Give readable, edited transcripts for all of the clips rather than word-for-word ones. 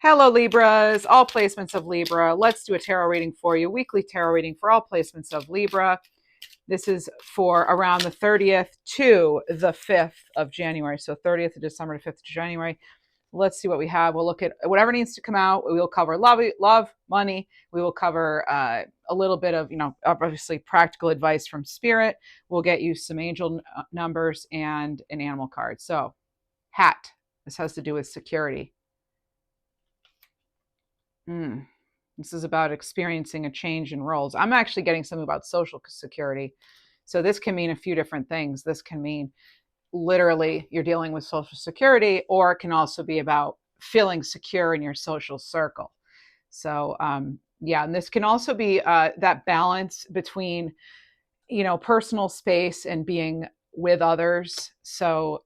Hello, Libras, all placements of Libra. Let's do a tarot reading for you, weekly tarot reading for all placements of Libra. This is for around the 30th to the 5th of January. So 30th of December to 5th of January. Let's see what we have. We'll look at whatever needs to come out. We will cover love, money. We will cover a little bit of, obviously practical advice from spirit. We'll get you some angel numbers and an animal card. So hat. This has to do with security. This is about experiencing a change in roles. I'm actually getting something about social security. So this can mean a few different things. This can mean literally you're dealing with social security, or it can also be about feeling secure in your social circle. So yeah, and this can also be that balance between, personal space and being with others. So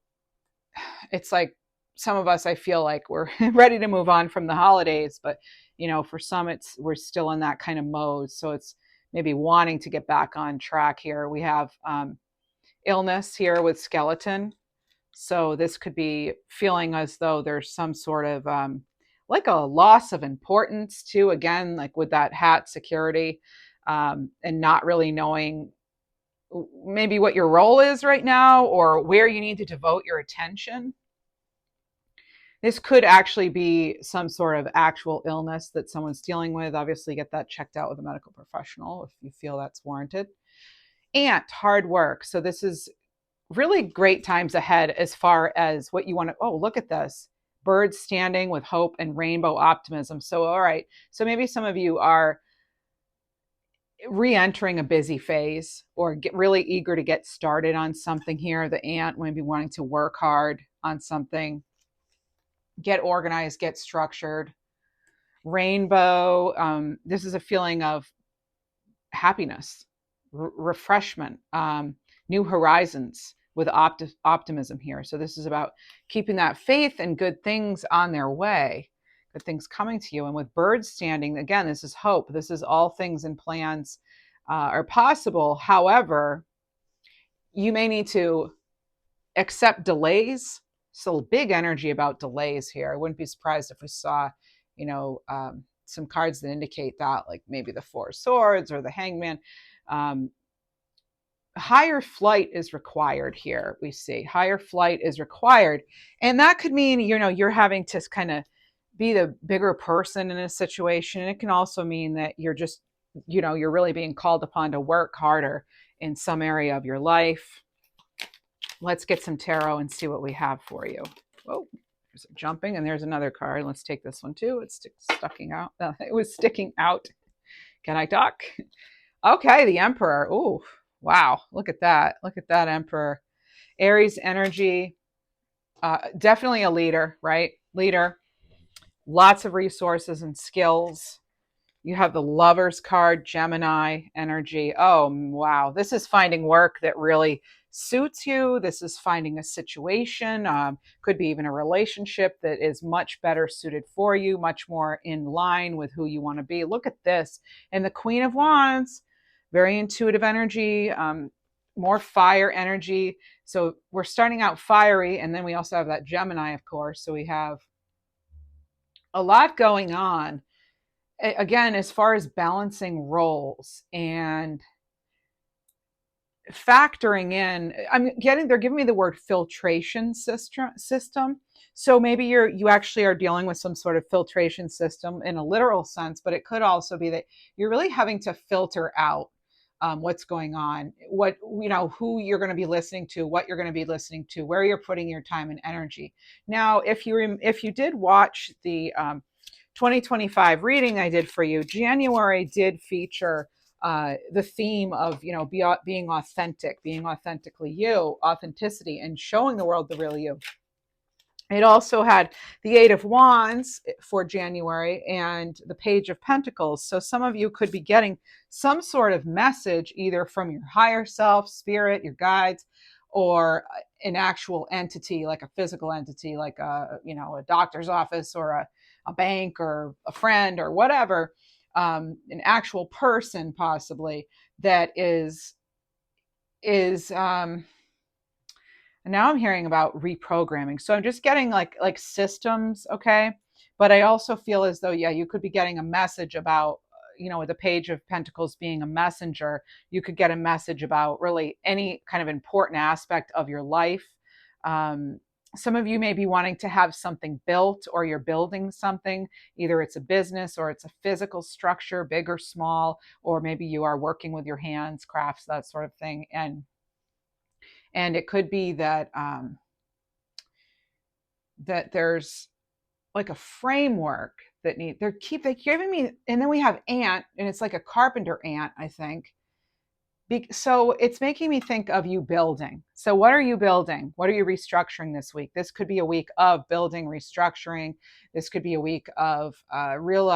it's like some of us, I feel like we're ready to move on from the holidays, but for some we're still in that kind of mode. So it's maybe wanting to get back on track here. We have illness here with skeleton. So this could be feeling as though there's some sort of like a loss of importance too, again, like with that hat security, and not really knowing maybe what your role is right now or where you need to devote your attention. This could actually be some sort of actual illness that someone's dealing with. Obviously, get that checked out with a medical professional if you feel that's warranted. And hard work. So this is really great times ahead as far as what you want to. Oh, look at this. Birds standing with hope and rainbow optimism. So, all right. So maybe some of you are re-entering a busy phase or get really eager to get started on something here. The ant maybe wanting to work hard on something. Get organized, get structured. Rainbow. This is a feeling of happiness, refreshment, new horizons with optimism here. So this is about keeping that faith and good things on their way, good things coming to you. And with birds standing, again, this is hope. This is all things and plans are possible. However, you may need to accept delays. So big energy about delays here. I wouldn't be surprised if we saw, some cards that indicate that, like maybe the Four of Swords or the Hangman. Higher flight is required here. We see higher flight is required. And that could mean, you're having to kind of be the bigger person in a situation. And it can also mean that you're just, you're really being called upon to work harder in some area of your life. Let's get some tarot and see what we have for you. Oh, there's a jumping, and there's another card. Let's take this one too. It's sticking out. It was sticking out. Can I talk? Okay, the Emperor. Oh, wow. Look at that. Look at that Emperor. Aries energy. Definitely a leader, right? Leader. Lots of resources and skills. You have the Lover's card, Gemini energy. Oh, wow. This is finding work that really suits you. This is finding a situation, could be even a relationship that is much better suited for you, much more in line with who you want to be. Look at this. And the Queen of Wands, very intuitive energy, more fire energy. So we're starting out fiery, and then we also have that Gemini, of course. So we have a lot going on. Again, as far as balancing roles and factoring in, they're giving me the word filtration system. So maybe you actually are dealing with some sort of filtration system in a literal sense, but it could also be that you're really having to filter out what's going on, who you're going to be listening to, what you're going to be listening to, where you're putting your time and energy. Now, if you did watch the 2025 reading I did for you, January did feature the theme of, being authentic, being authentically you, authenticity, and showing the world the real you. It also had the Eight of Wands for January and the Page of Pentacles. So some of you could be getting some sort of message either from your higher self, spirit, your guides, or an actual entity, like a physical entity, like a doctor's office or a bank or a friend or whatever, an actual person possibly that is and now I'm hearing about reprogramming. So I'm just getting like systems, okay? But I also feel as though, yeah, you could be getting a message about, with the Page of Pentacles being a messenger, you could get a message about really any kind of important aspect of your life. Some of you may be wanting to have something built, or you're building something. Either it's a business or it's a physical structure, big or small, or maybe you are working with your hands, crafts, that sort of thing. And it could be that that there's like a framework that they giving me. And then we have ant, and it's like a carpenter ant, I think. So it's making me think of you building. So what are you building? What are you restructuring this week? This could be a week of building, restructuring. This could be a week of real,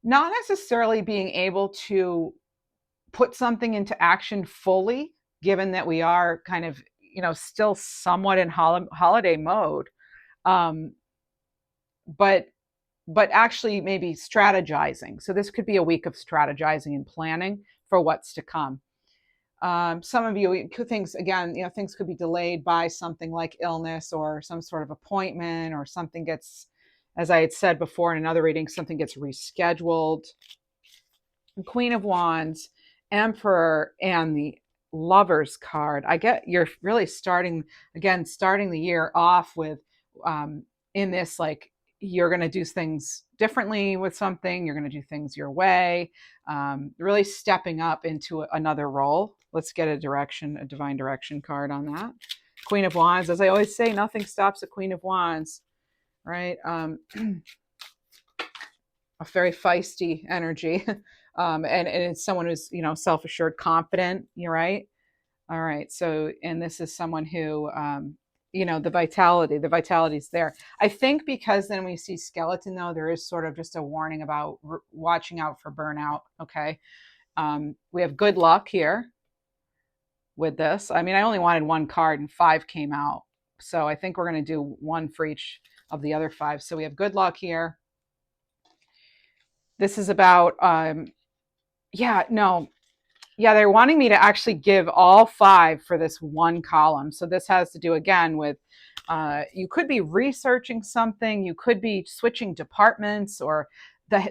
not necessarily being able to put something into action fully, given that we are kind of, still somewhat in holiday mode. Um, but actually maybe strategizing. So this could be a week of strategizing and planning for what's to come. Some of you, things again, things could be delayed by something like illness or some sort of appointment, or something gets, as I had said before in another reading, something gets rescheduled. Queen of Wands, Emperor, and the Lovers card. I get you're really starting the year off with in this, like, you're going to do things differently with something. You're going to do things your way, really stepping up into another role. Let's get a divine direction card on that. Queen of Wands, as I always say, nothing stops a Queen of Wands, right? A very feisty energy. And it's someone who's, self-assured, confident. You're right. All right. So, and this is someone who, the vitality's there. I think because then we see skeleton, though, there is sort of just a warning about watching out for burnout. Okay. We have good luck here with this. I mean, I only wanted one card and 5 came out. So I think we're going to do one for each of the other 5. So we have good luck here. This is about, they're wanting me to actually give all 5 for this one column. So this has to do again with, you could be researching something, you could be switching departments, or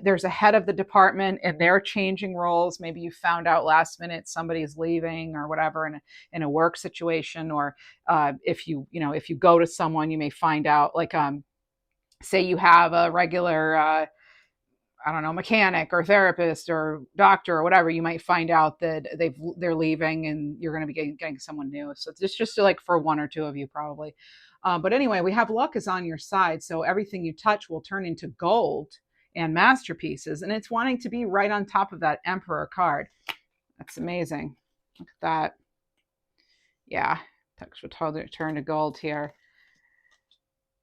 there's a head of the department and they're changing roles. Maybe you found out last minute somebody's leaving or whatever in a work situation, or if you go to someone, you may find out, like, say you have a regular I don't know, mechanic or therapist or doctor or whatever, you might find out that they're leaving and you're going to be getting someone new. So it's just like for 1 or 2 of you probably. But anyway, we have luck is on your side. So everything you touch will turn into gold and masterpieces. And it's wanting to be right on top of that Emperor card. That's amazing. Look at that. Yeah. Text will totally turn to gold here.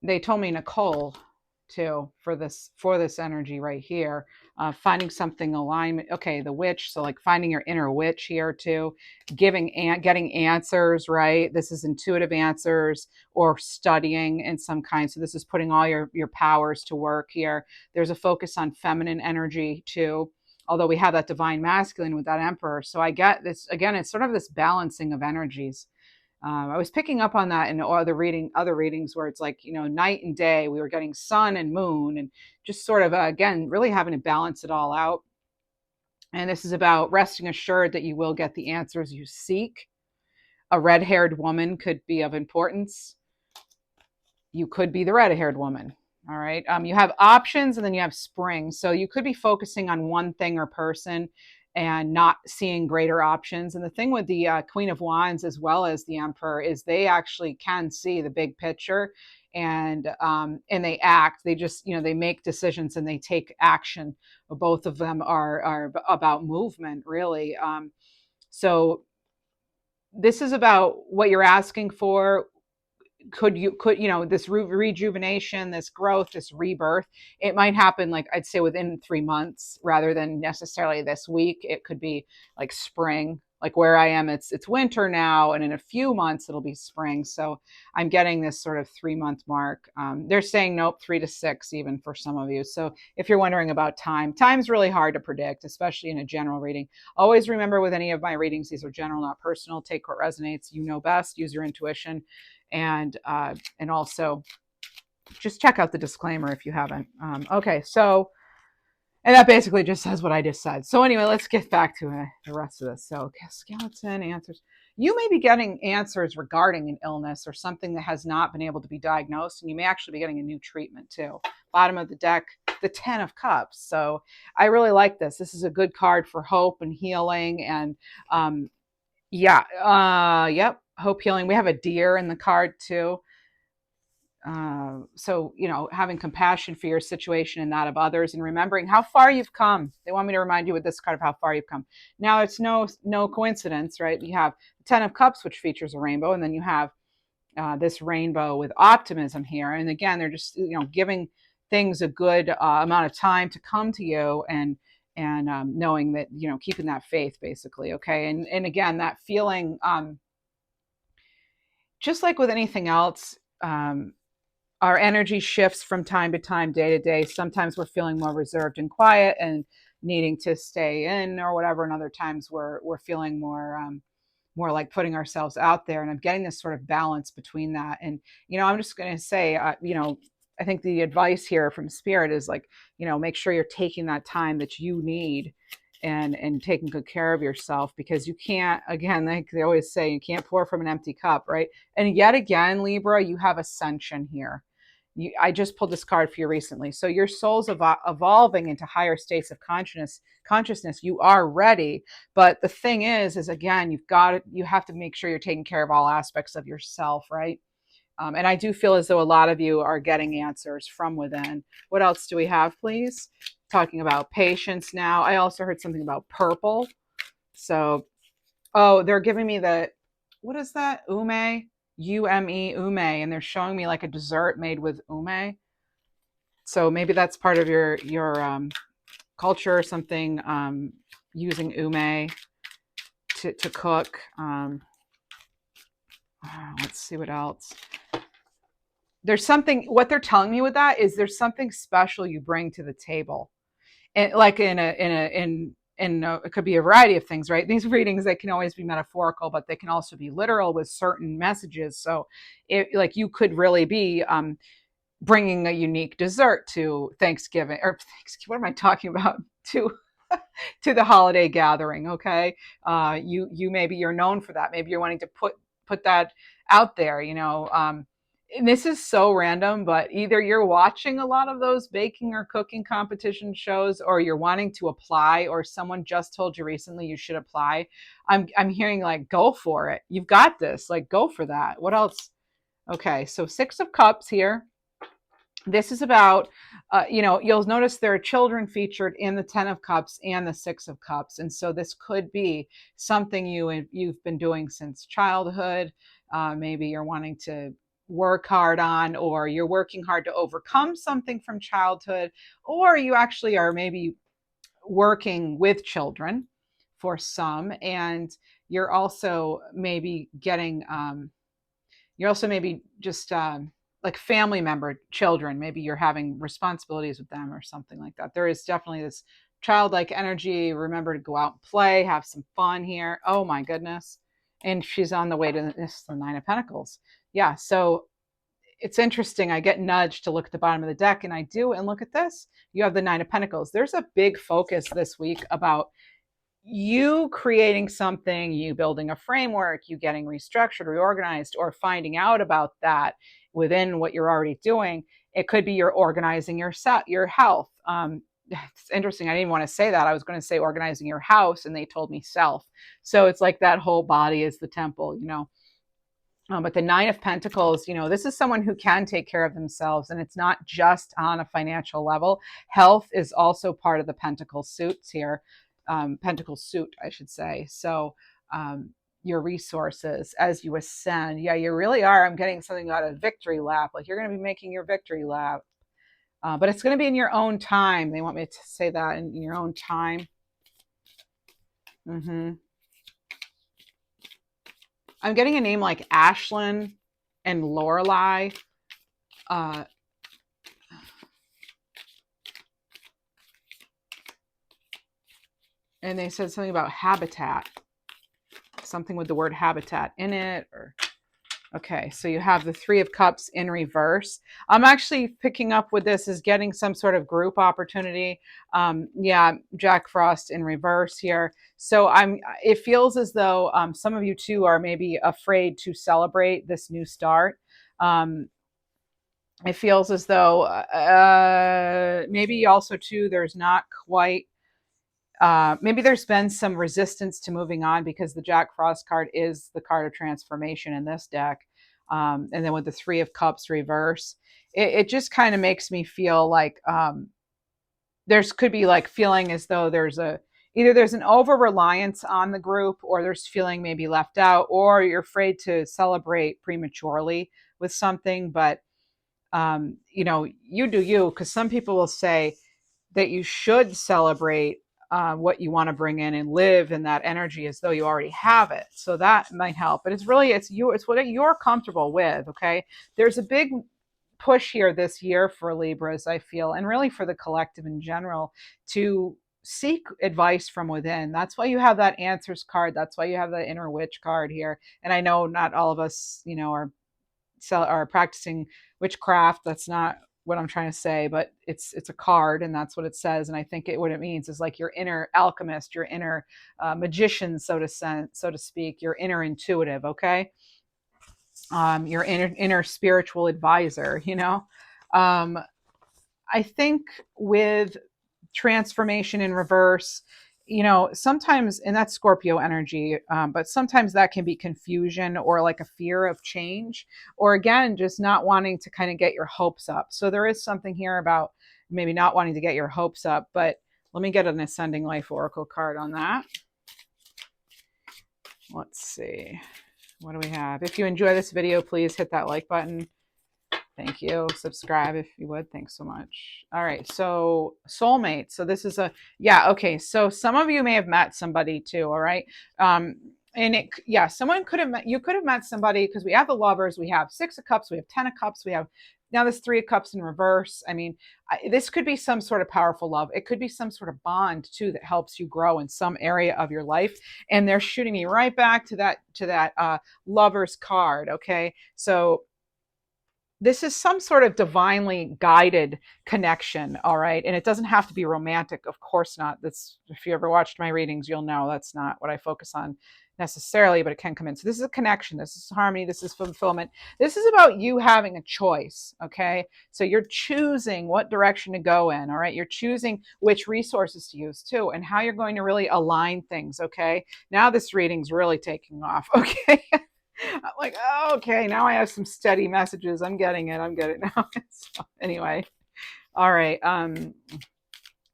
They told me Nicole too for this energy right here, finding something alignment. Okay, the witch, so like finding your inner witch here too, getting answers, right? This is intuitive answers or studying in some kind. So this is putting all your powers to work here. There's a focus on feminine energy too, although we have that divine masculine with that Emperor. So I get this again, it's sort of this balancing of energies. I was picking up on that in other readings where it's like, night and day, we were getting sun and moon, and just sort of, again, really having to balance it all out. And this is about resting assured that you will get the answers you seek. A red-haired woman could be of importance. You could be the red-haired woman. All right. You have options, and then you have spring. So you could be focusing on one thing or person and not seeing greater options. And the thing with the Queen of Wands as well as the Emperor is they actually can see the big picture, and they act. They just, they make decisions and they take action. Both of them are about movement, really. So this is about what you're asking for. Could this rejuvenation, this growth, this rebirth, it might happen, like I'd say within 3 months rather than necessarily this week. It could be like spring, like where I am, it's winter now, and in a few months it'll be spring. So I'm getting this sort of 3-month mark. They're saying nope, 3 to 6 even for some of you. So if you're wondering about time's really hard to predict, especially in a general reading. Always remember, with any of my readings, these are general, not personal. Take what resonates. You know best. Use your intuition. And also just check out the disclaimer if you haven't. Okay, so, and that basically just says what I just said. So anyway, let's get back to the rest of this. So skeleton answers. You may be getting answers regarding an illness or something that has not been able to be diagnosed, and you may actually be getting a new treatment too. Bottom of the deck, the 10 of Cups. So I really like this. This is a good card for hope and healing, and yep, hope, healing. We have a deer in the card too. So, you know, having compassion for your situation and that of others, and remembering how far you've come. They want me to remind you with this card of how far you've come. Now, it's no coincidence, right? You have the 10 of Cups, which features a rainbow, and then you have this rainbow with optimism here. And again, they're just, you know, giving things a good amount of time to come to you, and knowing that, you know, keeping that faith, basically. Okay, and again, that feeling, just like with anything else. Our energy shifts from time to time, day to day. Sometimes we're feeling more reserved and quiet and needing to stay in or whatever, and other times we're feeling more like putting ourselves out there. And I'm getting this sort of balance between that. And, you know, I'm just going to say, you know, I think the advice here from Spirit is like, you know, make sure you're taking that time that you need, and taking good care of yourself, because you can't, again, like they always say, you can't pour from an empty cup, right? And yet again, Libra, you have ascension here. I just pulled this card for you recently. So your soul's evolving into higher states of consciousness. You are ready. But the thing is again, you have to make sure you're taking care of all aspects of yourself, right? And I do feel as though a lot of you are getting answers from within. What else do we have, please? Talking about patience now. I also heard something about purple. So, oh, they're giving me what is that? Ume? Ume, ume. And they're showing me like a dessert made with ume. So maybe that's part of your culture or something, using ume to cook. Let's see what else. There's something, what they're telling me with that is there's something special you bring to the table. And like it could be a variety of things, right? These readings, they can always be metaphorical, but they can also be literal with certain messages. So like you could really be bringing a unique dessert to Thanksgiving, or what am I talking about? To the holiday gathering. Okay. You maybe you're known for that. Maybe you're wanting to put that out there, you know. And this is so random, but either you're watching a lot of those baking or cooking competition shows, or you're wanting to apply, or someone just told you recently you should apply. I'm hearing like, go for it. You've got this. Like, go for that. What else? Okay, so 6 of Cups here. This is about, you know, you'll notice there are children featured in the 10 of Cups and the 6 of Cups. And so this could be something you've been doing since childhood. Maybe you're wanting to work hard on, or you're working hard to overcome something from childhood, or you actually are maybe working with children for some, and you're also maybe getting, you're also maybe just like family member children. Maybe you're having responsibilities with them or something like that. There is definitely this childlike energy. Remember to go out and play, have some fun here. Oh my goodness. And she's on the way to this, the 9 of Pentacles. Yeah. So it's interesting. I get nudged to look at the bottom of the deck, and I do. And look at this. You have the 9 of Pentacles. There's a big focus this week about you creating something, you building a framework, you getting restructured, reorganized, or finding out about that within what you're already doing. It could be you're organizing your health. It's interesting. I didn't want to say that. I was going to say organizing your house, and they told me self. So it's like that whole body is the temple, you know. But the 9 of Pentacles, you know, this is someone who can take care of themselves, and it's not just on a financial level. Health is also part of the Pentacle suits here. Pentacle suit, I should say. So your resources as you ascend. Yeah, you really are. I'm getting something about a victory lap. Like you're going to be making your victory lap. But it's going to be in your own time. They want me to say that in your own time. I'm getting a name like Ashlyn and Lorelei. And they said something about habitat. Something with the word habitat in it. Or Okay, so you have the Three of Cups in reverse. I'm actually picking up with this as getting some sort of group opportunity. Yeah, Jack Frost in reverse here. So it feels as though some of you too are maybe afraid to celebrate this new start. Um, it feels as though maybe also too there's not quite maybe there's been some resistance to moving on because the Jack Frost card is the card of transformation in this deck. And then with the Three of Cups reverse, it just kind of makes me feel like there's could be like feeling as though either there's an over reliance on the group, or there's feeling maybe left out, or you're afraid to celebrate prematurely with something. But you do you, because some people will say that you should celebrate what you want to bring in and live in that energy as though you already have it. So that might help. But it's what you're comfortable with. Okay. There's a big push here this year for Libras, I feel, and really for the collective in general, to seek advice from within. That's why you have that answers card. That's why you have the inner witch card here. And I know not all of us, are practicing witchcraft. That's not what I'm trying to say, but it's a card, and that's what it says. And I think what it means is like your inner alchemist, your inner magician, so to speak, your inner intuitive. Okay, your inner spiritual advisor. I think with transformation in reverse, sometimes, and that's Scorpio energy, but sometimes that can be confusion or like a fear of change, or again, just not wanting to kind of get your hopes up. So there is something here about maybe not wanting to get your hopes up, but let me get an ascending life oracle card on that. Let's see. What do we have? If you enjoy this video, please hit that like button. Thank you. Subscribe if you would. Thanks so much. All right. So soulmate. So this is okay. So some of you may have met somebody too. All right. Someone you could have met somebody, because we have the Lovers, we have Six of Cups, we have 10 of Cups, we have now this Three of Cups in reverse. I mean, this could be some sort of powerful love. It could be some sort of bond too that helps you grow in some area of your life. And they're shooting me right back to that Lovers card. Okay. So this is some sort of divinely guided connection, all right? And it doesn't have to be romantic, of course not. That's, if you ever watched my readings, you'll know that's not what I focus on necessarily, but it can come in. So this is a connection. This is harmony. This is fulfillment. This is about you having a choice, okay? So you're choosing what direction to go in, all right? You're choosing which resources to use too, and how you're going to really align things, okay? Now this reading's really taking off, okay? I'm like, oh, okay, now I have some steady messages. I'm getting it now. So, anyway, all right.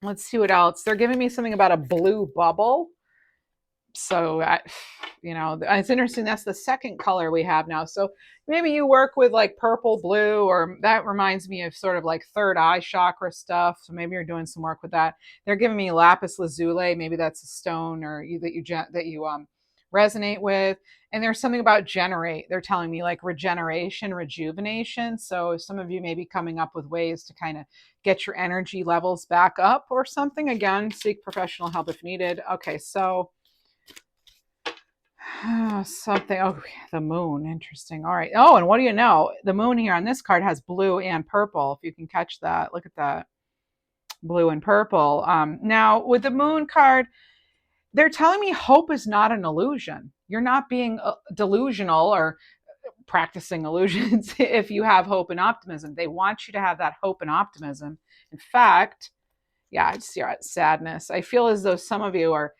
Let's see what else. They're giving me something about a blue bubble. So, it's interesting. That's the second color we have now. So maybe you work with like purple, blue, or that reminds me of sort of like third eye chakra stuff. So maybe you're doing some work with that. They're giving me lapis lazuli. Maybe that's a stone that you resonate with. And there's something about generate. They're telling me like regeneration, rejuvenation. So some of you may be coming up with ways to kind of get your energy levels back up or something. Again, seek professional help if needed. Okay, so something. Oh, the moon. Interesting. All right. Oh, and what do you know? The moon here on this card has blue and purple. If you can catch that, look at that. Blue and purple. Now with the moon card, they're telling me hope is not an illusion. You're not being delusional or practicing illusions if you have hope and optimism. They want you to have that hope and optimism. In fact, yeah, it's sadness. I feel as though some of you are,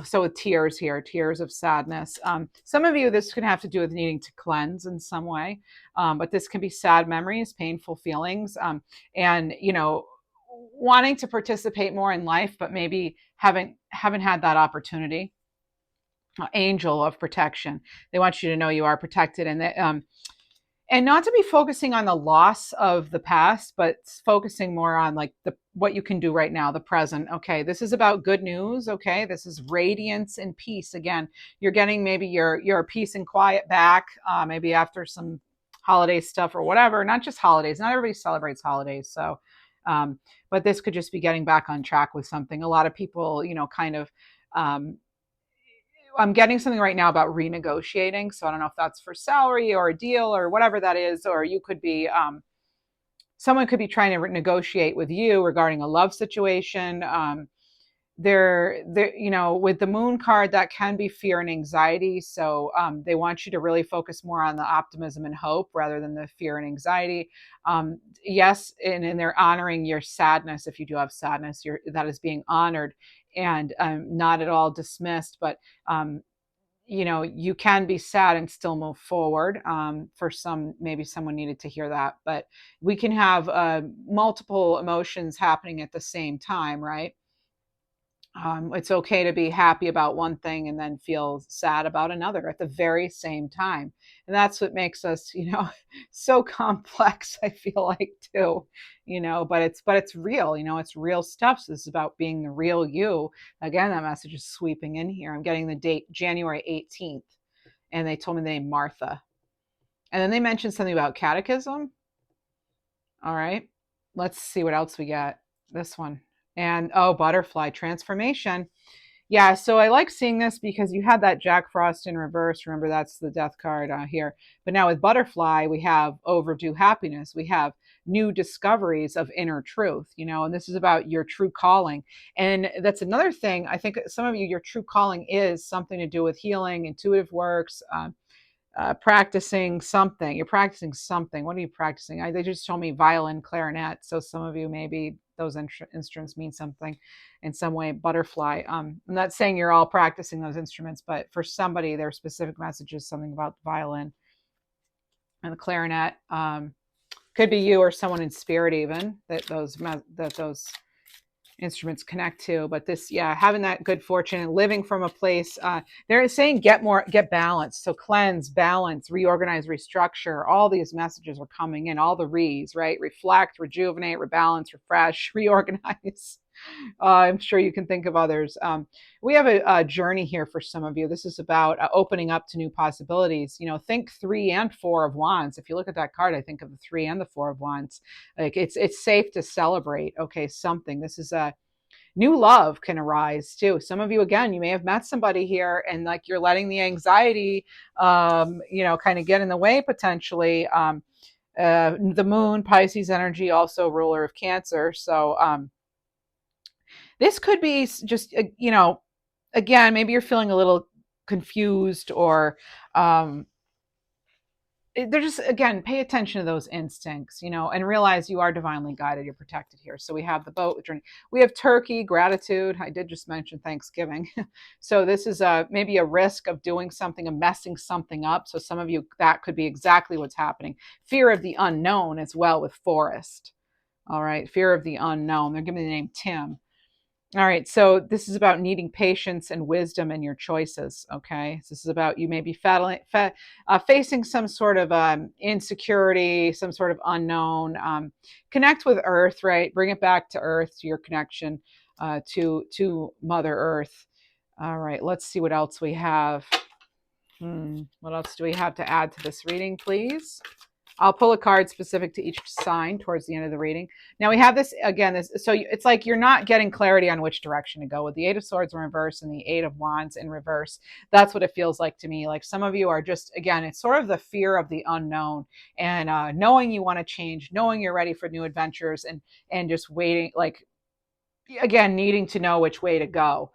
so with tears here, tears of sadness. Some of you, this can have to do with needing to cleanse in some way, but this can be sad memories, painful feelings, and wanting to participate more in life, but maybe haven't had that opportunity. Angel of protection. They want you to know you are protected, and not to be focusing on the loss of the past, but focusing more on like what you can do right now, the present. Okay, this is about good news. Okay, this is radiance and peace. Again, you're getting maybe your peace and quiet back, maybe after some holiday stuff or whatever. Not just holidays. Not everybody celebrates holidays, so. But this could just be getting back on track with something. A lot of people, kind of. I'm getting something right now about renegotiating. So I don't know if that's for salary or a deal or whatever that is, or you could be, someone could be trying to negotiate with you regarding a love situation. There, you know, with the moon card, that can be fear and anxiety. So they want you to really focus more on the optimism and hope rather than the fear and anxiety. Yes, and they're honoring your sadness. If you do have sadness, that is being honored and not at all dismissed. But you know, you can be sad and still move forward. For some, maybe someone needed to hear that, but we can have multiple emotions happening at the same time, right? It's okay to be happy about one thing and then feel sad about another at the very same time. And that's what makes us, you know, so complex, I feel like too, you know, but it's real, you know, it's real stuff. So this is about being the real you. Again, that message is sweeping in here. I'm getting the date January 18th, and they told me the name Martha. And then they mentioned something about catechism. All right. Let's see what else we got. This one. And oh, butterfly transformation. Yeah, so I like seeing this because you had that Jack Frost in reverse. Remember, that's the death card here. But now with butterfly, we have overdue happiness. We have new discoveries of inner truth, you know, and this is about your true calling. And that's another thing. I think some of you, your true calling is something to do with healing, intuitive works, practicing something. You're practicing something. What are you practicing? They just told me violin, clarinet. So some of you, maybe those instruments mean something in some way. Butterfly. I'm not saying you're all practicing those instruments, but for somebody, their specific message is something about the violin and the clarinet. Could be you or someone in spirit, even that those instruments connect to. But this, yeah, having that good fortune and living from a place, they're saying get balance. So cleanse, balance, reorganize, restructure. All these messages are coming in, all the re's, right? Reflect, rejuvenate, rebalance, refresh, reorganize. I'm sure you can think of others. We have a journey here for some of you. This is about opening up to new possibilities. You know, think 3 and 4 of wands. If you look at that card, I think of the 3 and the 4 of wands. Like it's safe to celebrate. Okay, something. This is a new love can arise too. Some of you, again, you may have met somebody here and like you're letting the anxiety, you know, kind of get in the way potentially. The moon, Pisces energy, also ruler of Cancer. So, this could be just, you know, again, maybe you're feeling a little confused or they're just, again, pay attention to those instincts, you know, and realize you are divinely guided. You're protected here. So we have the boat journey. We have turkey, gratitude. I did just mention Thanksgiving. So this is maybe a risk of doing something, of messing something up. So some of you, that could be exactly what's happening. Fear of the unknown as well with forest. All right. Fear of the unknown. They're giving me the name Tim. All right, so this is about needing patience and wisdom in your choices. Okay, so this is about you maybe facing some sort of insecurity, some sort of unknown. Connect with Earth, right? Bring it back to Earth, to your connection to Mother Earth. All right, let's see what else we have. What else do we have to add to this reading, please? I'll pull a card specific to each sign towards the end of the reading. Now we have this again. So it's like you're not getting clarity on which direction to go with the 8 of Swords in reverse and the 8 of Wands in reverse. That's what it feels like to me. Like some of you are just, again, it's sort of the fear of the unknown and knowing you want to change, knowing you're ready for new adventures, and just waiting. Like again, needing to know which way to go.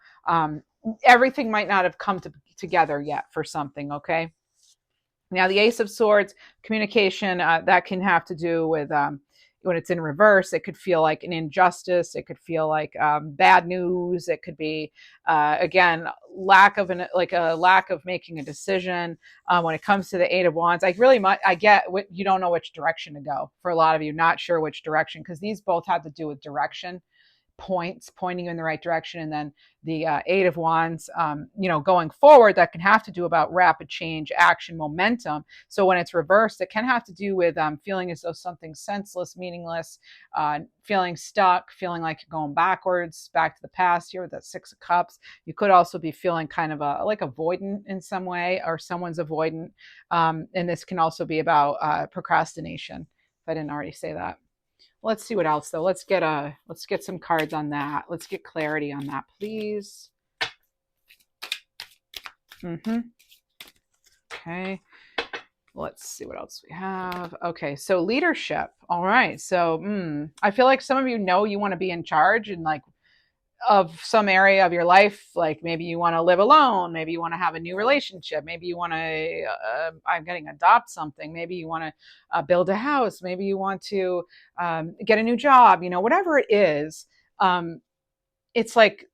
Everything might not have come together yet for something. Okay. Now, the Ace of Swords, communication, that can have to do with when it's in reverse. It could feel like an injustice. It could feel like bad news. It could be, again, lack of making a decision. When it comes to the 8 of Wands, I get what you don't know which direction to go. For a lot of you, not sure which direction, because these both have to do with direction. Points pointing you in the right direction, and then the 8 of Wands, you know, going forward, that can have to do about rapid change, action, momentum. So when it's reversed, it can have to do with feeling as though something's senseless, meaningless, feeling stuck, feeling like you're going backwards, back to the past here with that 6 of Cups. You could also be feeling kind of like avoidant in some way, or someone's avoidant, and this can also be about procrastination, if I didn't already say that. Let's see what else though. Let's get some cards on that. Let's get clarity on that, please. Mm-hmm. Okay. Let's see what else we have. Okay, so leadership. All right. So I feel like some of you know you want to be in charge and like of some area of your life. Like maybe you want to live alone. Maybe you want to have a new relationship. Maybe you want to, I'm getting adopt something. Maybe you want to build a house. Maybe you want to get a new job. You know, whatever it is. It's like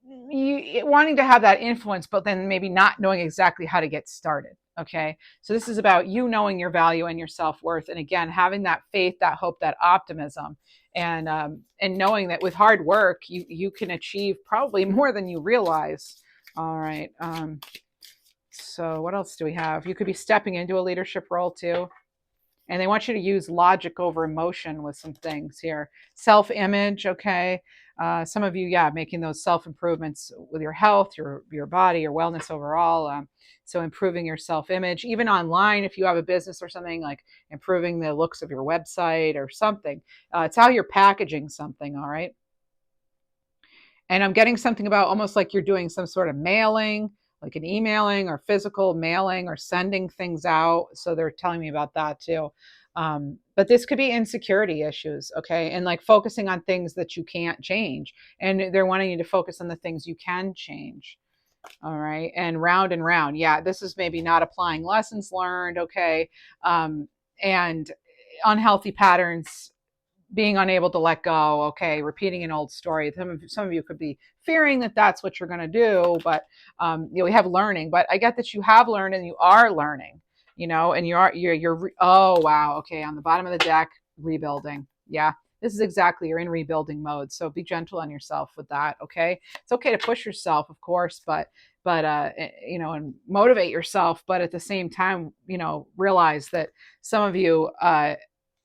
you wanting to have that influence, but then maybe not knowing exactly how to get started. Okay. So this is about you knowing your value and your self-worth. And again, having that faith, that hope, that optimism, and knowing that with hard work, you can achieve probably more than you realize. All right. So what else do we have? You could be stepping into a leadership role too. And they want you to use logic over emotion with some things here. Self-image, okay. Some of you, yeah, making those self-improvements with your health, your body, your wellness overall. So improving your self-image, even online, if you have a business or something, like improving the looks of your website or something. It's how you're packaging something, all right? And I'm getting something about almost like you're doing some sort of mailing, like an emailing or physical mailing or sending things out. So they're telling me about that too. But this could be insecurity issues, okay? And like focusing on things that you can't change. And they're wanting you to focus on the things you can change. All right. And round. Yeah, this is maybe not applying lessons learned, okay? And unhealthy patterns, being unable to let go, okay, repeating an old story. Some of you could be fearing that that's what you're going to do, but we have learning. But I get that you have learned and you are learning, and oh wow, okay, on the bottom of the deck, rebuilding. Yeah, this is exactly, you're in rebuilding mode. So be gentle on yourself with that, okay? It's okay to push yourself, of course, but and motivate yourself, but at the same time, realize that some of you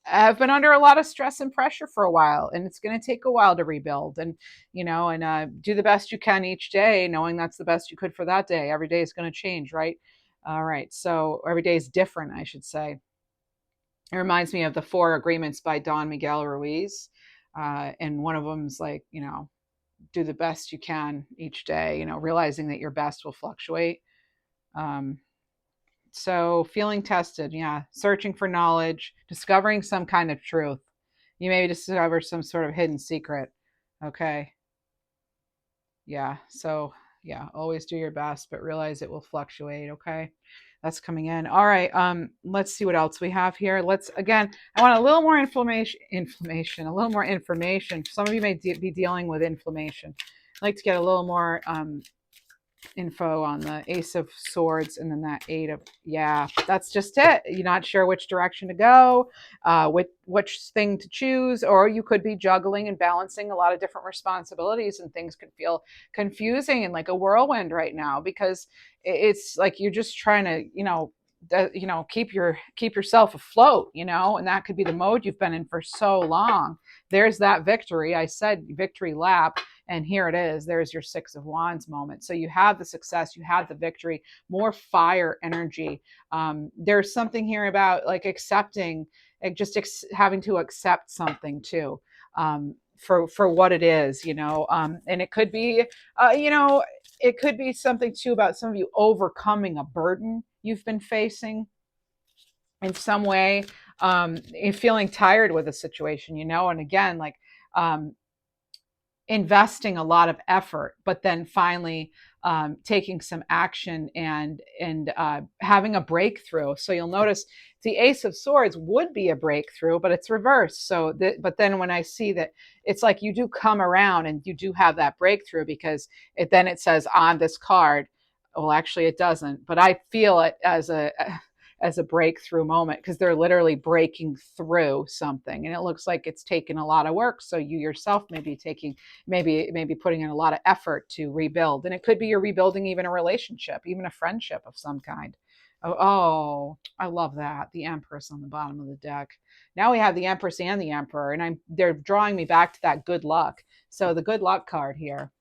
have been under a lot of stress and pressure for a while, and it's going to take a while to rebuild, and do the best you can each day, knowing that's the best you could for that day. Every day is going to change, right? All right, so every day is different, I should say. It reminds me of the Four Agreements by Don Miguel Ruiz, and one of them's like, do the best you can each day, realizing that your best will fluctuate. So feeling tested, yeah, searching for knowledge, discovering some kind of truth. You maybe discover some sort of hidden secret. Okay. Yeah. So yeah, always do your best, but realize it will fluctuate. Okay. That's coming in. All right. Let's see what else we have here. I want a little more a little more information. Some of you may be dealing with inflammation. I'd like to get a little more info on the Ace of Swords, and then that Eight of, yeah, that's just it. You're not sure which direction to go, which thing to choose, or you could be juggling and balancing a lot of different responsibilities, and things could feel confusing and like a whirlwind right now, because it's like you're just trying to keep yourself afloat, and that could be the mode you've been in for so long. There's that victory. I said victory lap. And here it is. There's your Six of Wands moment. So you have the success, you have the victory, more fire energy. There's something here about like accepting, like just having to accept something too, for what it is, and it could be, it could be something too about some of you overcoming a burden you've been facing in some way, feeling tired with a situation, and again, like, investing a lot of effort, but then finally taking some action and having a breakthrough. So you'll notice the Ace of Swords would be a breakthrough, but it's reversed. But then when I see that, it's like you do come around and you do have that breakthrough, because it says on this card, well, actually it doesn't, but I feel it as a breakthrough moment, because they're literally breaking through something, and it looks like it's taken a lot of work. So you yourself may be maybe putting in a lot of effort to rebuild, and it could be you're rebuilding even a relationship, even a friendship of some kind. Oh, I love that. The Empress on the bottom of the deck. Now we have the Empress and the Emperor, and they're drawing me back to that good luck. So the good luck card here.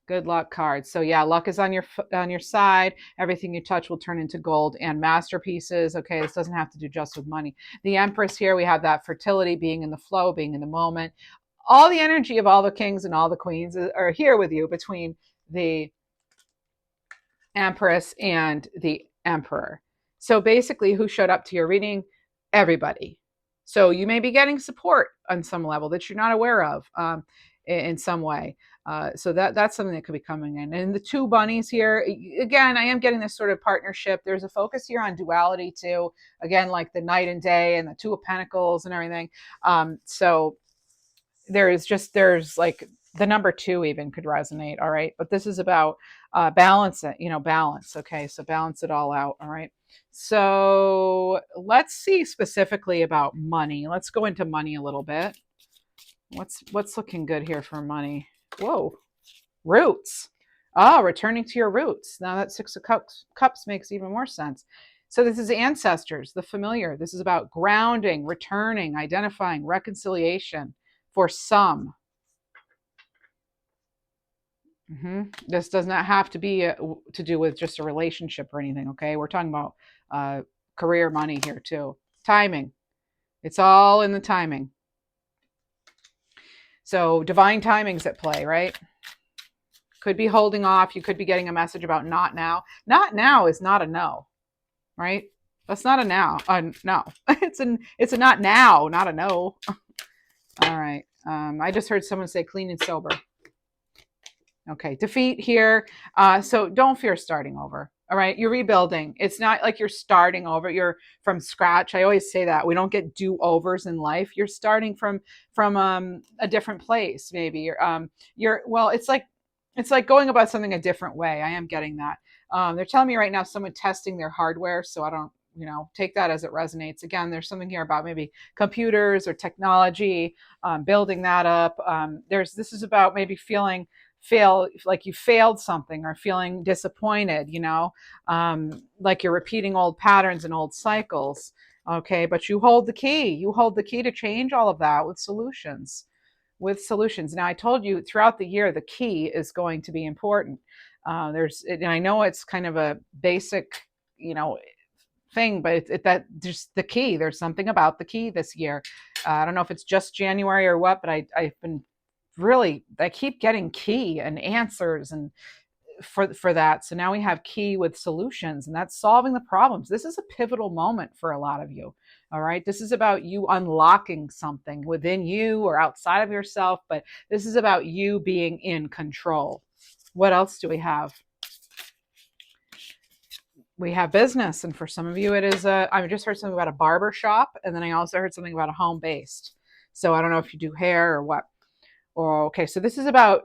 Good luck card. So yeah, luck is on your side. Everything you touch will turn into gold and masterpieces. Okay, this doesn't have to do just with money. The Empress here, we have that fertility, being in the flow, being in the moment. All the energy of all the kings and all the queens are here with you between the Empress, and the Emperor. So basically, who showed up to your reading? Everybody. So you may be getting support on some level that you're not aware of in some way. So that's something that could be coming in. And the two bunnies here, again, I am getting this sort of partnership. There's a focus here on duality too. Again, like the night and day and the Two of Pentacles and everything. So there's like the number two even could resonate. All right. But this is about balance it, balance. Okay. So balance it all out. All right. So let's see specifically about money. Let's go into money a little bit. What's looking good here for money? Whoa. Roots. Oh, returning to your roots. Now that Six of Cups makes even more sense. So this is ancestors, the familiar. This is about grounding, returning, identifying, reconciliation for some. This does not have to be to do with just a relationship or anything, okay? We're talking about career, money here too. Timing. It's all in the timing. So divine timing's at play, right? Could be holding off. You could be getting a message about not now. Not now is not a no, right? That's not a now. No. It's a not now, not a no. All right. I just heard someone say clean and sober. Okay, defeat here. So don't fear starting over. All right, you're rebuilding. It's not like you're starting over. You're from scratch. I always say that we don't get do-overs in life. You're starting from a different place. Maybe well. It's like going about something a different way. I am getting that. They're telling me right now someone testing their hardware. So I don't take that as it resonates. Again, there's something here about maybe computers or technology, building that up. This is about maybe feeling like you failed something or feeling disappointed, like you're repeating old patterns and old cycles. Okay, but you hold the key to change all of that with solutions. Now I told you throughout the year the key is going to be important. And I know it's kind of a basic thing, but that just the key. There's something about the key this year. I don't know if it's just January or what, but I've been I keep getting key and answers and for that. So now we have key with solutions, and that's solving the problems. This is a pivotal moment for a lot of you. All right. This is about you unlocking something within you or outside of yourself, but this is about you being in control. What else do we have? We have business. And for some of you, it is I just heard something about a barber shop. And then I also heard something about a home based. So I don't know if you do hair or what. Okay, so this is about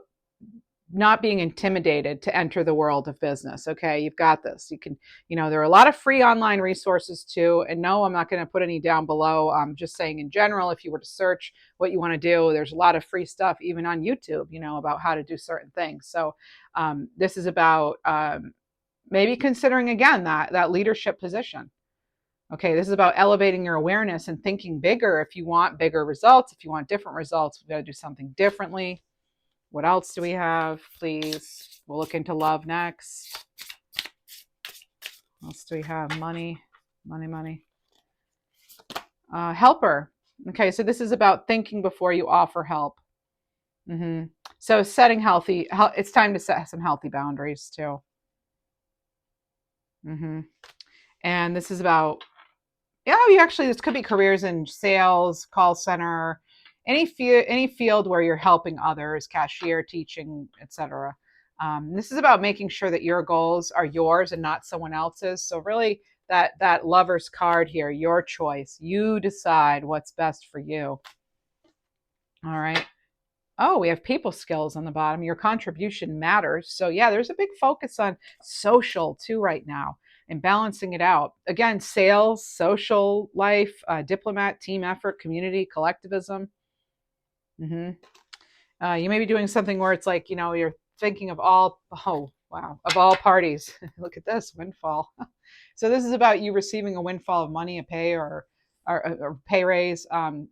not being intimidated to enter the world of business. Okay, you've got this. You can, there are a lot of free online resources too. And no, I'm not going to put any down below. I'm just saying in general, if you were to search what you want to do, there's a lot of free stuff, even on YouTube, about how to do certain things. So this is about maybe considering again that leadership position. Okay, this is about elevating your awareness and thinking bigger. If you want bigger results, if you want different results, we've got to do something differently. What else do we have, please? We'll look into love next. What else do we have? Money. Helper. Okay, so this is about thinking before you offer help. So setting healthy, it's time to set some healthy boundaries too. And this is about, this could be careers in sales, call center, any field where you're helping others, cashier, teaching, etc. This is about making sure that your goals are yours and not someone else's. So really that lover's card here, your choice. You decide what's best for you. All right. Oh, we have people skills on the bottom. Your contribution matters. So yeah, there's a big focus on social too right now. And balancing it out. Again, sales, social life, diplomat, team effort, community, collectivism. You may be doing something where it's like, you're thinking of all parties. Look at this, windfall. So this is about you receiving a windfall of money, a pay or pay raise.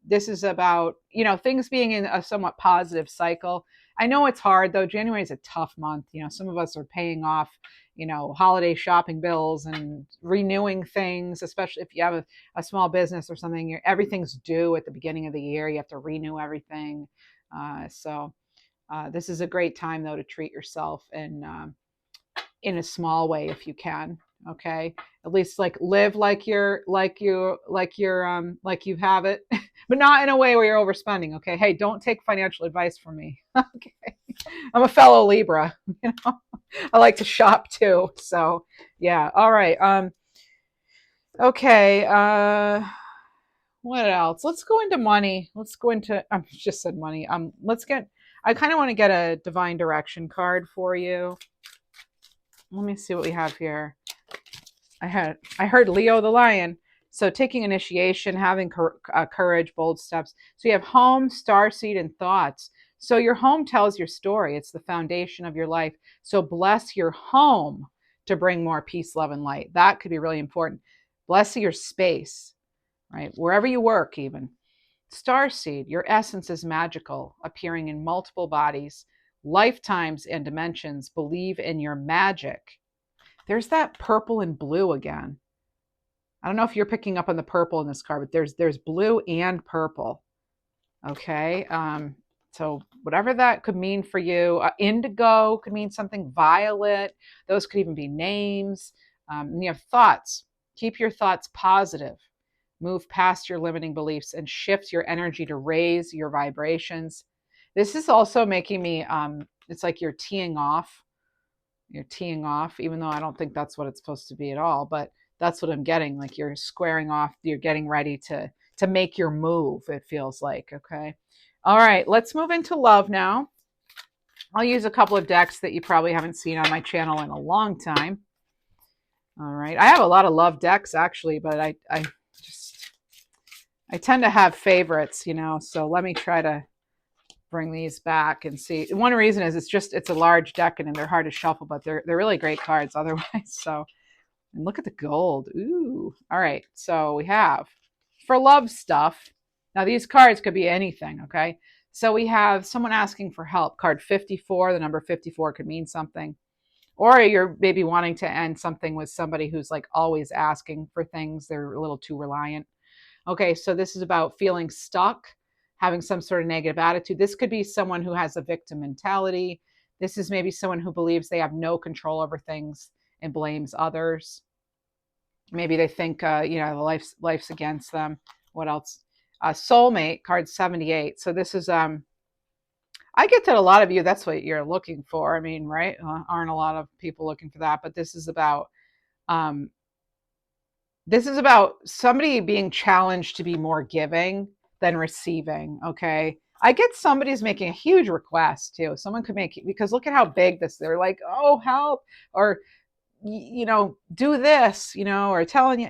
This is about, things being in a somewhat positive cycle. I know it's hard though. January is a tough month. Some of us are paying off, holiday shopping bills and renewing things, especially if you have a small business or something. Everything's due at the beginning of the year. You have to renew everything. So this is a great time though to treat yourself and in a small way if you can. Okay, at least like live like you have it, but not in a way where you're overspending. Okay, hey, don't take financial advice from me. Okay, I'm a fellow Libra. You know, I like to shop too. So yeah, all right. Okay. What else? Let's go into money. Let's go into. I just said money. Let's get. I kind of want to get a divine direction card for you. Let me see what we have here. I heard Leo the lion. So taking initiation, having courage, bold steps. So you have home, starseed, and thoughts. So your home tells your story. It's the foundation of your life. So bless your home to bring more peace, love, and light. That could be really important. Bless your space, right? Wherever you work, even. Starseed, your essence is magical, appearing in multiple bodies, lifetimes, and dimensions. Believe in your magic. There's that purple and blue again. I don't know if you're picking up on the purple in this card, but there's blue and purple. Okay. So whatever that could mean for you, indigo could mean something, violet. Those could even be names. And you have thoughts. Keep your thoughts positive. Move past your limiting beliefs and shift your energy to raise your vibrations. This is also making me, it's like you're teeing off. You're teeing off, even though I don't think that's what it's supposed to be at all. But that's what I'm getting. Like you're squaring off. You're getting ready to make your move. It feels like. Okay. All right. Let's move into love now. I'll use a couple of decks that you probably haven't seen on my channel in a long time. All right. I have a lot of love decks actually, but I tend to have favorites, you know. So let me try to bring these back and see. One reason is it's a large deck and they're hard to shuffle, but they're really great cards otherwise. So, and look at the gold. Ooh. All right. So we have for love stuff. Now these cards could be anything. Okay. So we have someone asking for help. Card 54. The number 54 could mean something. Or you're maybe wanting to end something with somebody who's like always asking for things. They're a little too reliant. Okay. So this is about feeling stuck, having some sort of negative attitude. This could be someone who has a victim mentality. This is maybe someone who believes they have no control over things and blames others. Maybe they think, life's against them. What else? Soulmate, card 78. So this is, I get that a lot of you, that's what you're looking for. I mean, right? Aren't a lot of people looking for that, but this is about somebody being challenged to be more giving than receiving. Okay. I get somebody's making a huge request too. Someone could make it because look at how big this, they're like, oh, help, or, do this, or telling you,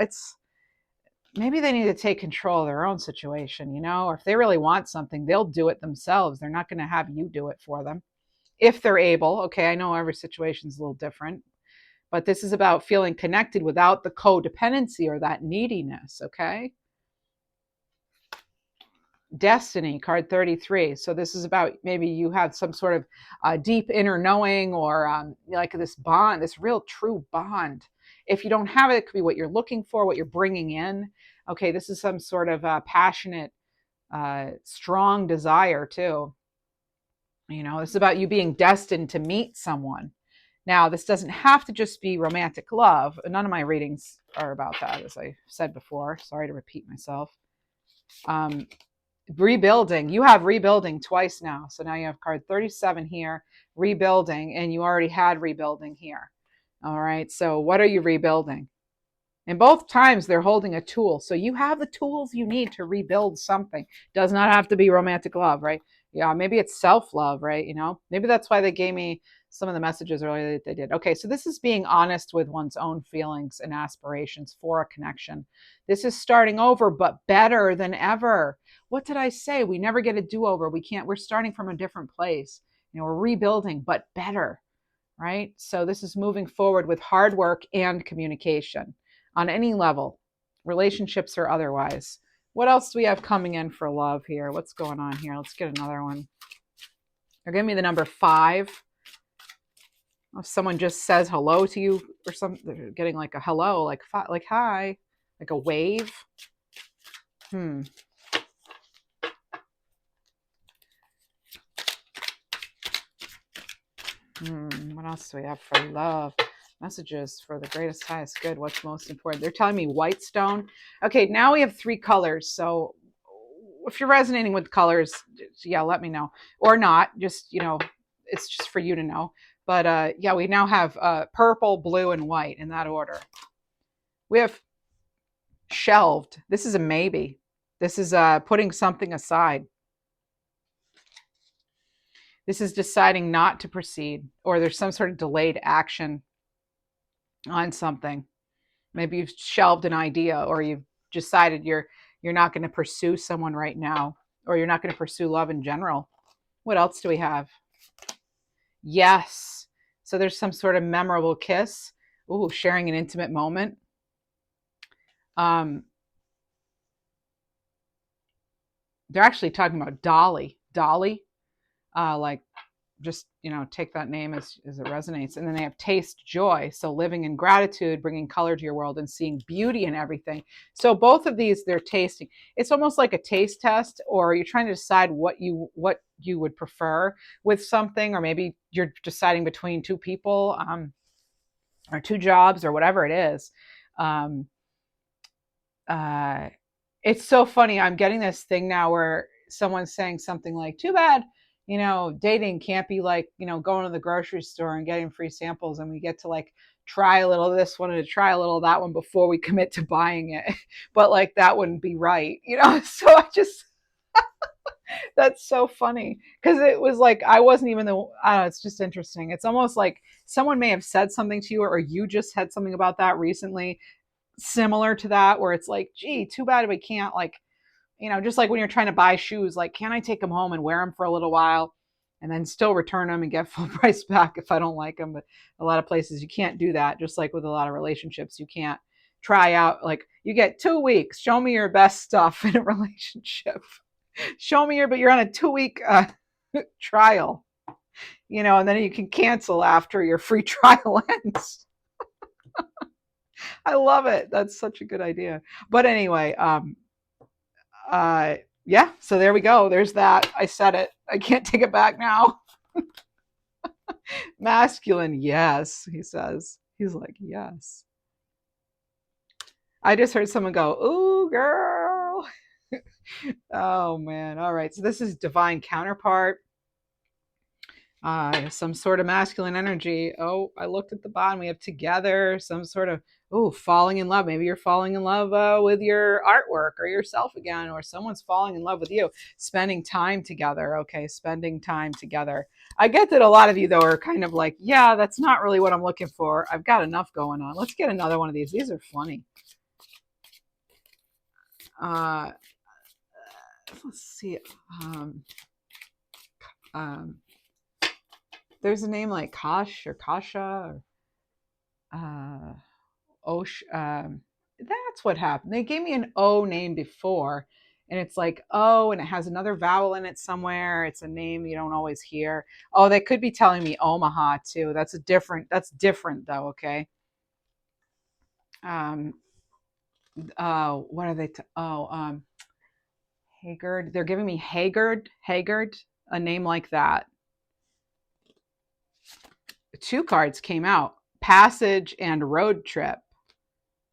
it's maybe they need to take control of their own situation, or if they really want something, they'll do it themselves. They're not going to have you do it for them if they're able. Okay. I know every situation is a little different, but this is about feeling connected without the codependency or that neediness. Okay. Destiny, card 33. So this is about maybe you have some sort of deep inner knowing or like this bond, this real true bond. If you don't have it, it could be what you're looking for, what you're bringing in. Okay, this is some sort of passionate, strong desire too. This is about you being destined to meet someone. Now, this doesn't have to just be romantic love. None of my readings are about that, as I said before. Sorry to repeat myself. Rebuilding. You have rebuilding twice now. So now you have card 37 here, rebuilding, and you already had rebuilding here. All right. So what are you rebuilding? And both times they're holding a tool. So you have the tools you need to rebuild something. Does not have to be romantic love, right? Yeah, maybe it's self-love, right? Maybe that's why they gave me some of the messages earlier that they did. Okay, so this is being honest with one's own feelings and aspirations for a connection. This is starting over, but better than ever. What did I say? We never get a do-over. We're starting from a different place. We're rebuilding, but better, right? So this is moving forward with hard work and communication on any level, relationships or otherwise. What else do we have coming in for love here? What's going on here? Let's get another one. They're giving me the number 5. If someone just says hello to you or something, they're getting like a hello, like hi, like a wave. What else do we have for love? Messages for the greatest, highest good. What's most important? They're telling me white stone. Okay, now we have 3 colors. So if you're resonating with colors, yeah, let me know. Or not, just, it's just for you to know. But yeah, we now have purple, blue, and white in that order. We have shelved. This is a maybe. This is putting something aside. This is deciding not to proceed, or there's some sort of delayed action on something. Maybe you've shelved an idea, or you've decided you're not going to pursue someone right now, or you're not going to pursue love in general. What else do we have? Yes. So there's some sort of memorable kiss. Ooh, sharing an intimate moment. They're actually talking about Dolly. Like, just, take that name as it resonates. And then they have taste, joy. So living in gratitude, bringing color to your world, and seeing beauty in everything. So both of these, they're tasting. It's almost like a taste test, or you're trying to decide what you would prefer with something, or maybe you're deciding between 2 people, or 2 jobs, or whatever it is. It's so funny. I'm getting this thing now where someone's saying something like, too bad, dating can't be like, going to the grocery store and getting free samples, and we get to like try a little of this one and to try a little of that one before we commit to buying it. But like, that wouldn't be right, So I just, that's so funny, because it was like, I wasn't even the, I don't know, it's just interesting. It's almost like someone may have said something to you, or you just had something about that recently, similar to that, where it's like, gee, too bad we can't, like, just like when you're trying to buy shoes, like, can I take them home and wear them for a little while and then still return them and get full price back if I don't like them? But a lot of places you can't do that. Just like with a lot of relationships, you can't try out, like, you get 2 weeks, show me your best stuff in a relationship. Show me but you're on a 2-week trial, and then you can cancel after your free trial ends. I love it. That's such a good idea. But anyway, yeah, so there we go. There's that. I said it. I can't take it back now. Masculine, yes, he says. He's like, yes. I just heard someone go, ooh, girl. Oh, man. All right. So this is divine counterpart. Some sort of masculine energy. Oh, I looked at the bottom. We have together, some sort of, falling in love. Maybe you're falling in love with your artwork, or yourself again, or someone's falling in love with you. Spending time together. Okay, spending time together. I get that a lot of you, though, are kind of like, yeah, that's not really what I'm looking for. I've got enough going on. Let's get another one of these. These are funny. Let's see. There's a name like Kosh or Kasha, or Osh. That's what happened. They gave me an O name before, and it's like O, and it has another vowel in it somewhere. It's a name you don't always hear. Oh, they could be telling me Omaha too. That's different though. Okay. What are they? Haggard. They're giving me Haggard, a name like that. 2 cards came out, passage and road trip.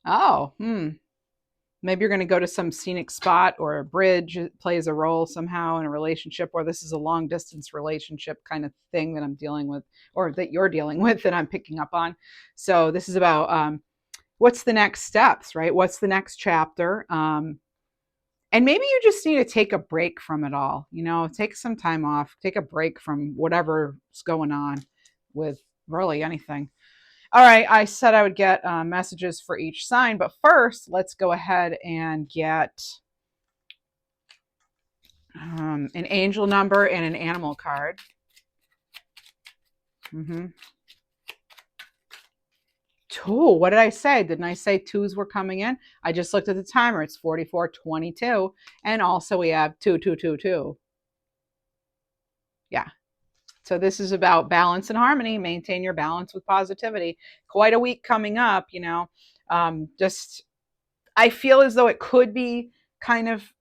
Oh, maybe you're going to go to some scenic spot, or a bridge plays a role somehow in a relationship, or this is a long distance relationship kind of thing that I'm dealing with, or that you're dealing with, that I'm picking up on. So this is about what's the next steps, right? What's the next chapter? And maybe you just need to take a break from it all, take some time off, take a break from whatever's going on with really anything. All right, I said I would get messages for each sign, but first, let's go ahead and get an angel number and an animal card. 2. What did I say? Didn't I say 2s were coming in? I just looked at the timer. It's 44:22, and also we have 2. Yeah. So this is about balance and harmony. Maintain your balance with positivity. Quite a week coming up, just, I feel as though it could be kind of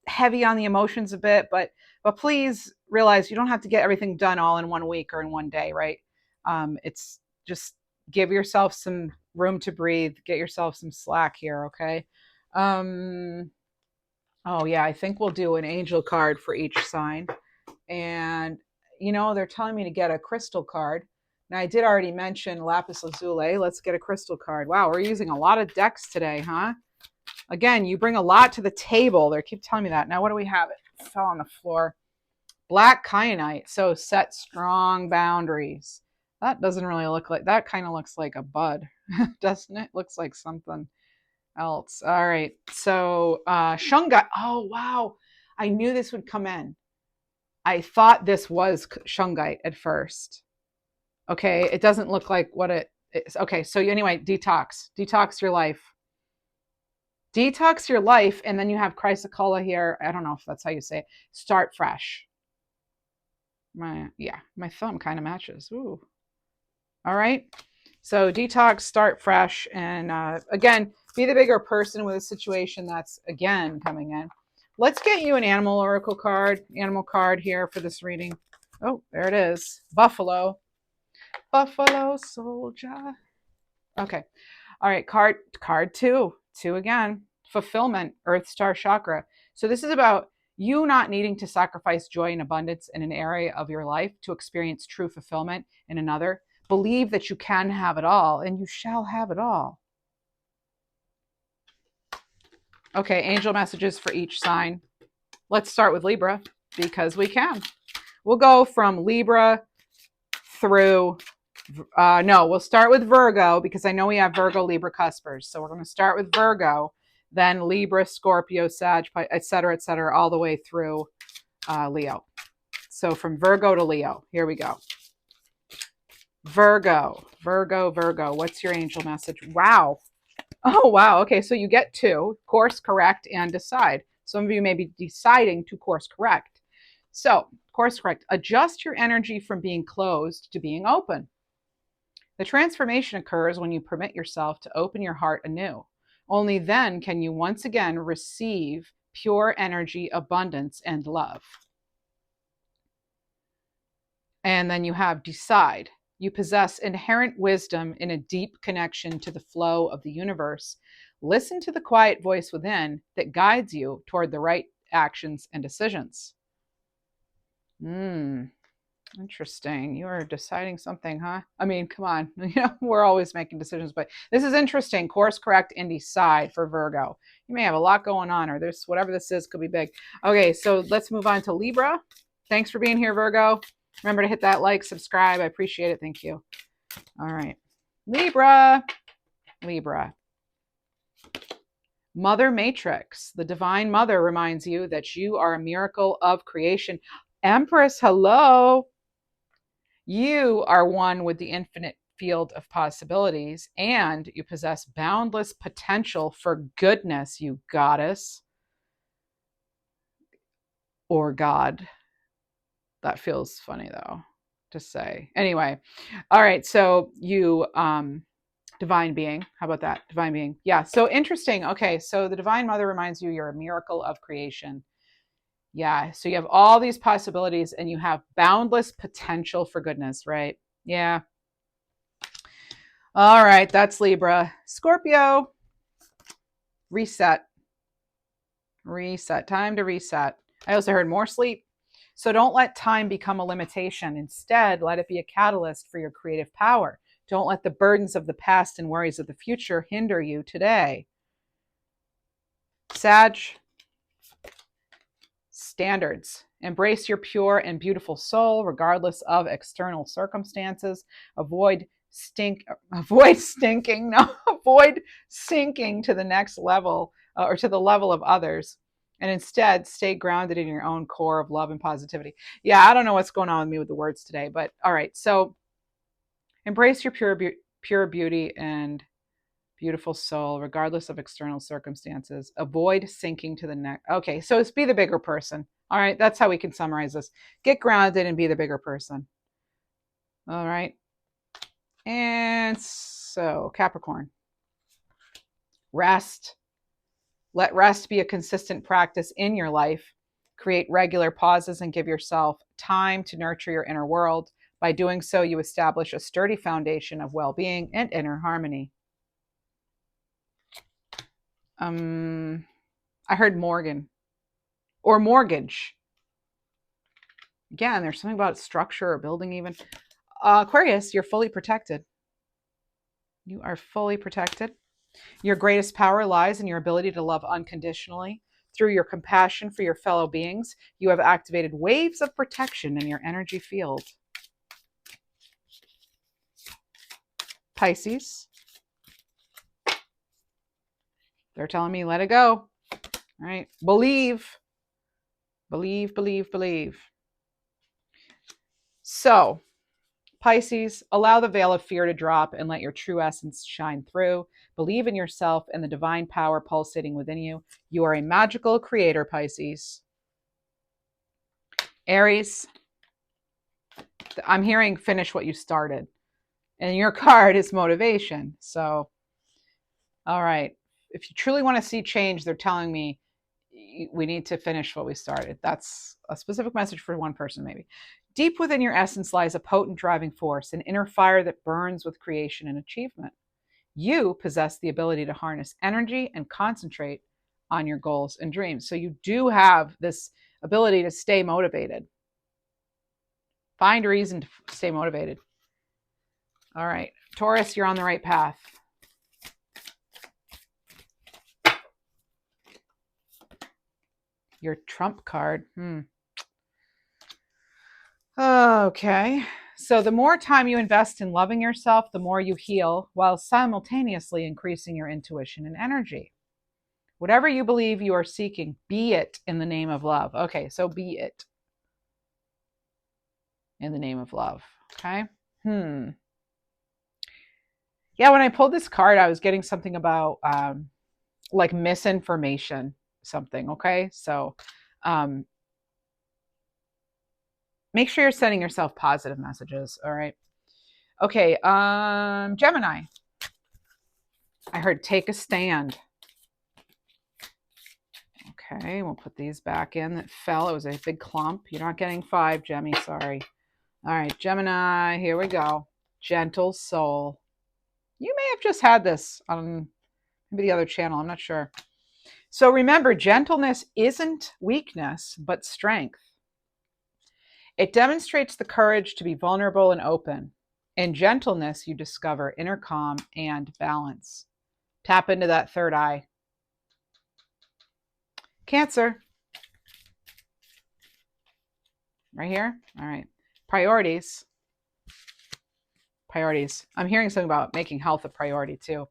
heavy on the emotions a bit, but please realize you don't have to get everything done all in 1 week or in one day, right? It's just give yourself some room to breathe, get yourself some slack here, okay? Oh yeah, I think we'll do an angel card for each sign. And they're telling me to get a crystal card. Now I did already mention lapis lazuli. Let's get a crystal card. Wow, we're using a lot of decks today, huh? Again, you bring a lot to the table. They keep telling me that. Now what do we have? It fell on the floor. Black kyanite. So set strong boundaries. That doesn't really look like, that kind of looks like a bud, doesn't it? Looks like something else. All right. So shungite. Oh, wow. I knew this would come in. I thought this was shungite at first. Okay. It doesn't look like what it is. Okay. So anyway, detox your life. Detox your life. And then you have chrysocolla here. I don't know if that's how you say it. Start fresh. My thumb kind of matches. Ooh. All right. So detox, start fresh. And again, be the bigger person with a situation that's again coming in. Let's get you an animal oracle card, animal card here for this reading. Oh, there it is. Buffalo. Buffalo soldier. Okay. All right. Card two. Two again. Fulfillment, Earth Star Chakra. So this is about you not needing to sacrifice joy and abundance in an area of your life to experience true fulfillment in another. Believe that you can have it all and you shall have it all. Okay, angel messages for each sign. Let's start with Libra because we can. We'll go from Libra through, we'll start with Virgo because I know we have Virgo, Libra cuspers. So we're going to start with Virgo, then Libra, Scorpio, Sag, et cetera, all the way through Leo. So from Virgo to Leo, here we go. Virgo. What's your angel message? Wow. Oh, wow. Okay, so you get two, course correct and decide. Some of you may be deciding to course correct. So, course correct. Adjust your energy from being closed to being open. The transformation occurs when you permit yourself to open your heart anew. Only then can you once again receive pure energy, abundance, and love. And then you have decide. You possess inherent wisdom in a deep connection to the flow of the universe. Listen to the quiet voice within that guides you toward the right actions and decisions. Interesting. You are deciding something, huh? I mean, come on. We're always making decisions, but this is interesting. Course correct and decide for Virgo. You may have a lot going on, or there's whatever this is could be big. Okay, so let's move on to Libra. Thanks for being here, Virgo. Remember to hit that like, subscribe. I appreciate it. Thank you. All right. Libra. Mother Matrix. The Divine Mother reminds you that you are a miracle of creation. Empress, hello. You are one with the infinite field of possibilities, and you possess boundless potential for goodness, you goddess. Or God. That feels funny though to say. Anyway, all right. So you, divine being. How about that? Divine being. Yeah. So interesting. Okay. So the Divine Mother reminds you you're a miracle of creation. Yeah. So you have all these possibilities and you have boundless potential for goodness, right? Yeah. All right. That's Libra. Scorpio. Reset. Time to reset. I also heard more sleep. So don't let time become a limitation. Instead, let it be a catalyst for your creative power. Don't let the burdens of the past and worries of the future hinder you today. Sag, standards. Embrace your pure and beautiful soul, regardless of external circumstances. Avoid sinking to the next level or to the level of others. And instead, stay grounded in your own core of love and positivity. Yeah, I don't know what's going on with me with the words today, but all right. So embrace your pure beauty and beautiful soul, regardless of external circumstances. Avoid sinking to the next. Okay, so it's be the bigger person. All right, that's how we can summarize this. Get grounded and be the bigger person. All right. And so Capricorn. Rest. Let rest be a consistent practice in your life. Create regular pauses and give yourself time to nurture your inner world. By doing so, you establish a sturdy foundation of well-being and inner harmony. I heard Morgan or mortgage. Again, there's something about structure or building even. Aquarius, you're fully protected. You are fully protected. Your greatest power lies in your ability to love unconditionally. Through your compassion for your fellow beings, you have activated waves of protection in your energy field. Pisces, they're telling me let it go. All right. Believe. Believe, believe, believe. So, Pisces, allow the veil of fear to drop and let your true essence shine through. Believe in yourself and the divine power pulsating within you. You are a magical creator, Pisces. Aries, I'm hearing finish what you started. And your card is motivation. So, all right. If you truly want to see change, they're telling me we need to finish what we started. That's a specific message for one person, maybe. Deep within your essence lies a potent driving force, an inner fire that burns with creation and achievement. You possess the ability to harness energy and concentrate on your goals and dreams. So you do have this ability to stay motivated. Find a reason to stay motivated. All right. Taurus, you're on the right path. Your trump card. Okay. So the more time you invest in loving yourself, the more you heal, while simultaneously increasing your intuition and energy. Whatever you believe you are seeking, be it in the name of love. Okay, so be it in the name of love. Okay. Yeah, when I pulled this card, I was getting something about like misinformation, something. Okay. So make sure you're sending yourself positive messages. All right. Okay. Gemini. I heard take a stand. Okay, we'll put these back in. That fell. It was a big clump. You're not getting 5, Gemmy. Sorry. All right, Gemini. Here we go. Gentle soul. You may have just had this on maybe the other channel. I'm not sure. So remember, gentleness isn't weakness, but strength. It demonstrates the courage to be vulnerable and open. In gentleness, you discover inner calm and balance. Tap into that third eye. Cancer. Right here. All right. Priorities. Priorities. I'm hearing something about making health a priority too.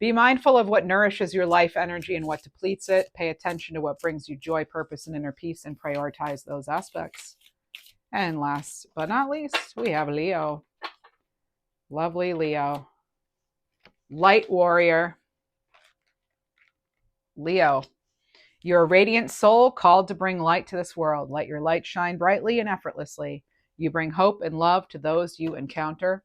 Be mindful of what nourishes your life energy and what depletes it. Pay attention to what brings you joy, purpose, and inner peace, and prioritize those aspects. And last but not least, we have Leo. Lovely Leo. Light warrior. Leo. You're a radiant soul called to bring light to this world. Let your light shine brightly and effortlessly. You bring hope and love to those you encounter.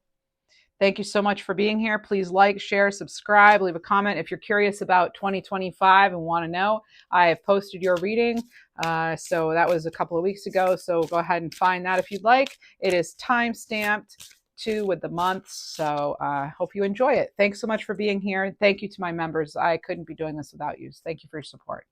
Thank you so much for being here. Please like, share, subscribe, leave a comment. If you're curious about 2025 and want to know, I have posted your reading. So that was a couple of weeks ago. So go ahead and find that if you'd like. It is time-stamped too with the months. So I hope you enjoy it. Thanks so much for being here. Thank you to my members. I couldn't be doing this without you. Thank you for your support.